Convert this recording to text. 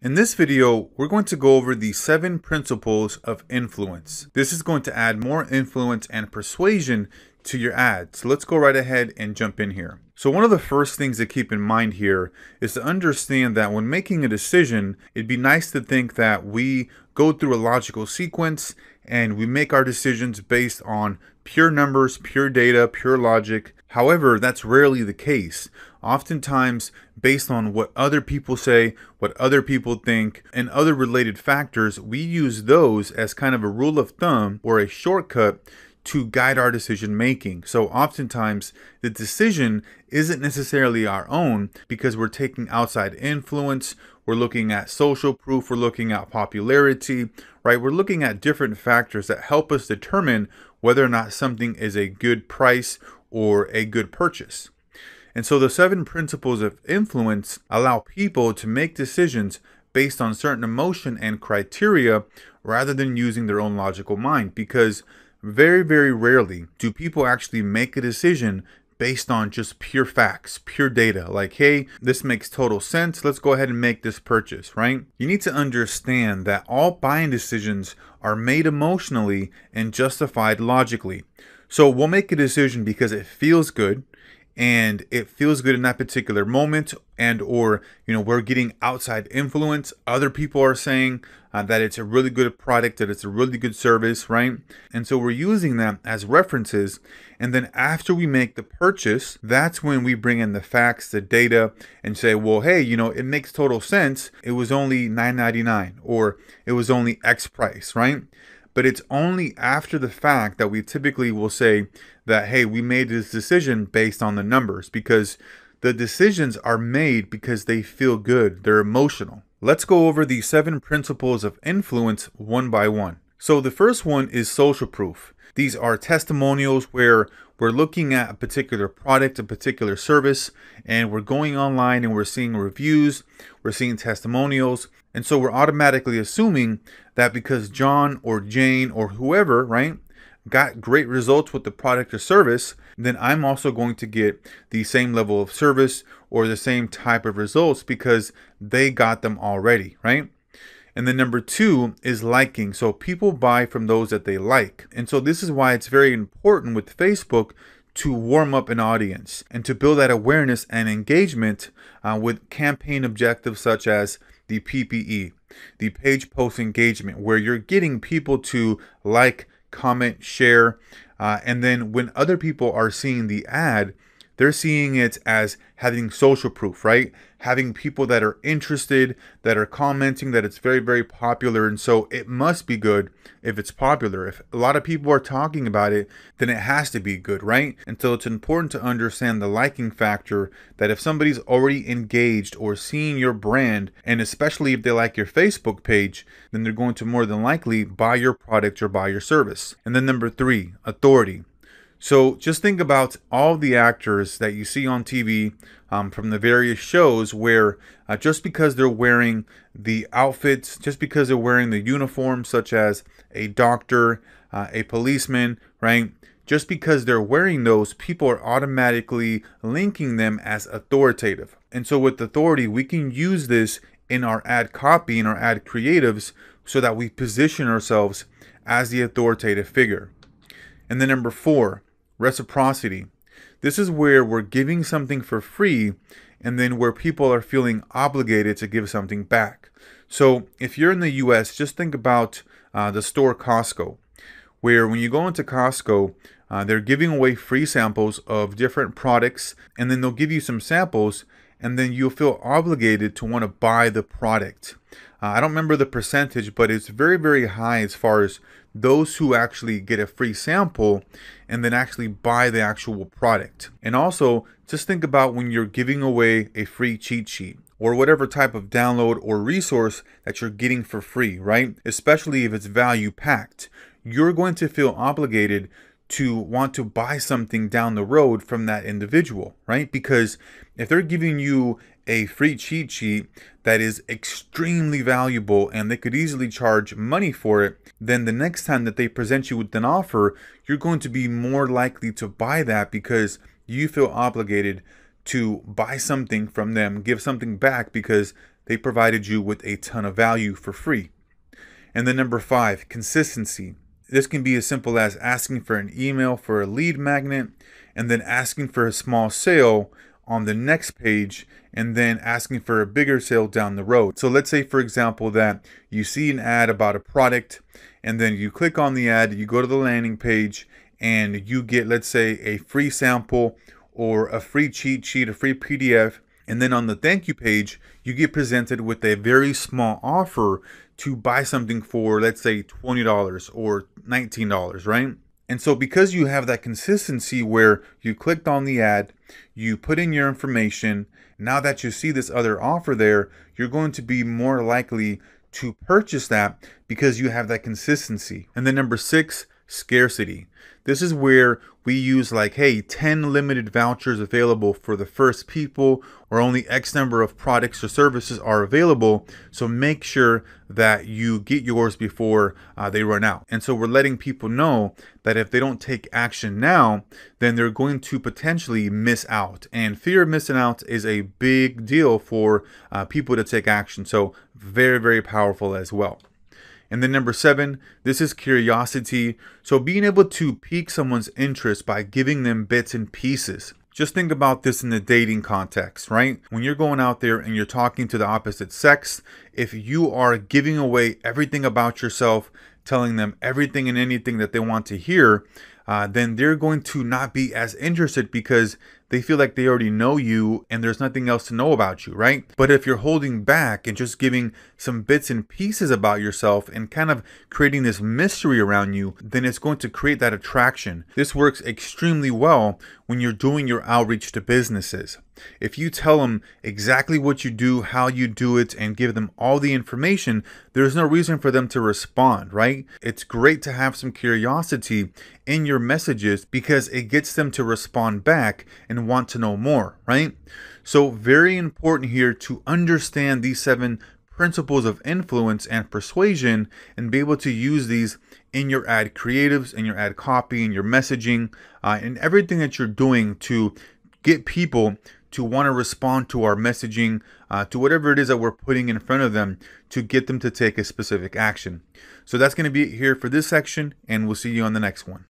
In this video, we're going to go over the 7 principles of influence. This is going to add more influence and persuasion to your ad. So let's go right ahead and jump in here. So one of the first things to keep in mind here is to understand that when making a decision, it'd be nice to think that we go through a logical sequence and we make our decisions based on pure numbers, pure data, pure logic. However, that's rarely the case. Oftentimes, based on what other people say, what other people think, and other related factors, we use those as kind of a rule of thumb or a shortcut to guide our decision making. So oftentimes the decision isn't necessarily our own because we're taking outside influence, we're looking at social proof, we're looking at popularity, right? We're looking at different factors that help us determine whether or not something is a good price or a good purchase. And so the 7 principles of influence allow people to make decisions based on certain emotion and criteria rather than using their own logical mind, because very, very rarely do people actually make a decision based on just pure facts, pure data. Like, hey, this makes total sense. Let's go ahead and make this purchase, right? You need to understand that all buying decisions are made emotionally and justified logically. So we'll make a decision because it feels good, and it feels good in that particular moment, and or we're getting outside influence. Other people are saying that it's a really good product, that it's a really good service, right? And so we're using that as references, and then after we make the purchase, that's when we bring in the facts, the data, and say, well, hey, it makes total sense. It was only $9.99 or it was only X price, right? But it's only after the fact that we typically will say that, hey, we made this decision based on the numbers, because the decisions are made because they feel good. They're emotional. Let's go over the 7 principles of influence one by one. So the first one is social proof. These are testimonials where we're looking at a particular product, a particular service, and we're going online and we're seeing reviews, we're seeing testimonials. And so we're automatically assuming that because John or Jane or whoever, right, got great results with the product or service, then I'm also going to get the same level of service or the same type of results because they got them already, right? And then number 2 is liking. So people buy from those that they like. And so this is why it's very important with Facebook to warm up an audience and to build that awareness and engagement with campaign objectives such as the PPE, the page post engagement, where you're getting people to like, comment, share, and then when other people are seeing the ad, they're seeing it as having social proof, right? Having people that are interested, that are commenting that it's very, very popular. And so it must be good if it's popular. If a lot of people are talking about it, then it has to be good, right? And so it's important to understand the liking factor, that if somebody's already engaged or seeing your brand, and especially if they like your Facebook page, then they're going to more than likely buy your product or buy your service. And then number 3, authority. So just think about all the actors that you see on TV from the various shows where just because they're wearing the outfits, just because they're wearing the uniform, such as a doctor, a policeman, right? Just because they're wearing those, people are automatically linking them as authoritative. And so with authority, we can use this in our ad copy, in our ad creatives, so that we position ourselves as the authoritative figure. And then number 4, reciprocity. This is where we're giving something for free and then where people are feeling obligated to give something back. So if you're in the US, just think about the store Costco, where when you go into Costco, they're giving away free samples of different products, and then they'll give you some samples, and then you'll feel obligated to want to buy the product. I don't remember the percentage, but it's very, very high as far as those who actually get a free sample and then actually buy the actual product. And also, just think about when you're giving away a free cheat sheet or whatever type of download or resource that you're getting for free, right? Especially if it's value packed. You're going to feel obligated to want to buy something down the road from that individual, right? Because if they're giving you a free cheat sheet that is extremely valuable and they could easily charge money for it, then the next time that they present you with an offer, you're going to be more likely to buy that because you feel obligated to buy something from them, give something back because they provided you with a ton of value for free. And then number 5, consistency. This can be as simple as asking for an email for a lead magnet, and then asking for a small sale on the next page, and then asking for a bigger sale down the road. So let's say, for example, that you see an ad about a product, and then you click on the ad, you go to the landing page, and you get, let's say, a free sample or a free cheat sheet, a free PDF. And then on the thank you page, you get presented with a very small offer to buy something for, let's say, $20 or $19, right? And so because you have that consistency where you clicked on the ad, you put in your information, now that you see this other offer there, you're going to be more likely to purchase that because you have that consistency. And then number 6, scarcity. This is where we use like, hey, 10 limited vouchers available for the first people, or only X number of products or services are available. So make sure that you get yours before they run out. And so we're letting people know that if they don't take action now, then they're going to potentially miss out. And fear of missing out is a big deal for people to take action. So very, very powerful as well. And then number 7, this is curiosity. So being able to pique someone's interest by giving them bits and pieces. Just think about this in the dating context, right? When you're going out there and you're talking to the opposite sex, if you are giving away everything about yourself, telling them everything and anything that they want to hear, then they're going to not be as interested because they feel like they already know you and there's nothing else to know about you, right? But if you're holding back and just giving some bits and pieces about yourself and kind of creating this mystery around you, then it's going to create that attraction. This works extremely well when you're doing your outreach to businesses. If you tell them exactly what you do, how you do it, and give them all the information, there's no reason for them to respond, right? It's great to have some curiosity in your messages because it gets them to respond back and want to know more, right? So very important here to understand these 7 principles of influence and persuasion and be able to use these in your ad creatives, in your ad copy, in your messaging, and everything that you're doing to get people to want to respond to our messaging, to whatever it is that we're putting in front of them to get them to take a specific action. So that's going to be it here for this section, and we'll see you on the next one.